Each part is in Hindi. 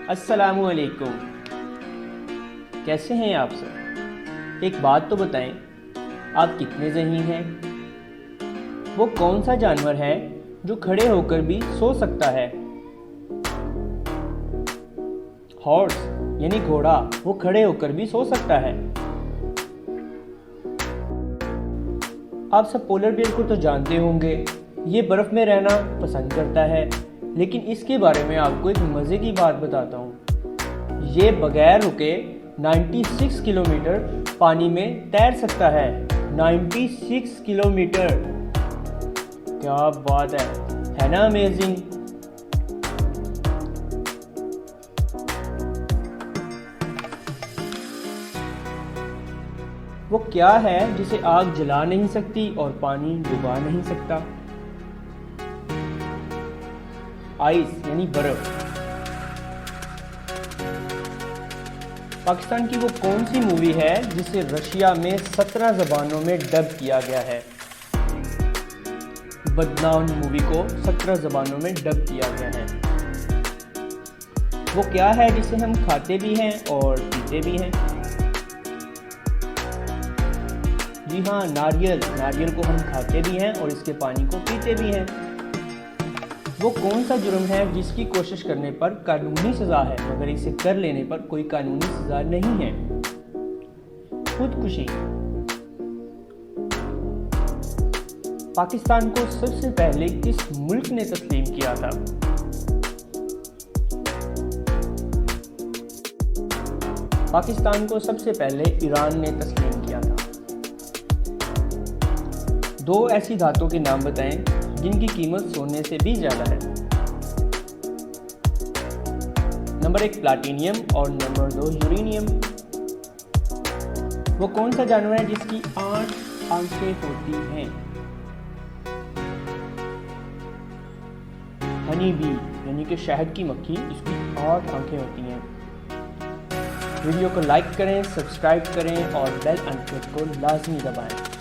अस्सलामुअलैकुम। कैसे हैं आप सब? एक बात तो बताएं, आप कितने ज़हीन हैं? वो कौन सा जानवर है जो खड़े होकर भी सो सकता है? हॉर्स यानी घोड़ा, वो खड़े होकर भी सो सकता है। आप सब पोलर बियर को तो जानते होंगे, ये बर्फ़ में रहना पसंद करता है। लेकिन इसके बारे में आपको एक मज़े की बात बताता हूँ। ये बगैर रुके 96 किलोमीटर पानी में तैर सकता है। 96 किलोमीटर, क्या बात है ना? अमेजिंग। वो क्या है जिसे आग जला नहीं सकती और पानी डुबा नहीं सकता? आइस यानी बर्फ। पाकिस्तान की वो कौन सी मूवी है जिसे रशिया में 17 ज़बानों में डब किया गया है? बदनाम मूवी को 17 ज़बानों में डब किया गया है। वो क्या है जिसे हम खाते भी हैं और पीते भी हैं? जी हाँ, नारियल। नारियल को हम खाते भी हैं और इसके पानी को पीते भी हैं। वो कौन सा जुर्म है जिसकी कोशिश करने पर कानूनी सज़ा है मगर इसे कर लेने पर कोई कानूनी सज़ा नहीं है? खुदकुशी। पाकिस्तान को सबसे पहले किस मुल्क ने तस्लीम किया था? पाकिस्तान को सबसे पहले ईरान ने तस्लीम किया था। दो ऐसी धातुओं के नाम बताएं जिनकी कीमत सोने से भी ज़्यादा है। नंबर 1 प्लाटिनियम और नंबर 2 यूरेनियम। वो कौन सा जानवर है जिसकी 8 आंखें होती हैं? हनी बी यानी कि शहद की मक्खी, इसकी 8 आंखें होती हैं। वीडियो को लाइक करें, सब्सक्राइब करें और बेल आइकन को लाजमी दबाएं।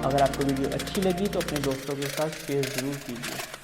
अगर आपको वीडियो अच्छी लगी तो अपने दोस्तों के साथ शेयर ज़रूर कीजिए।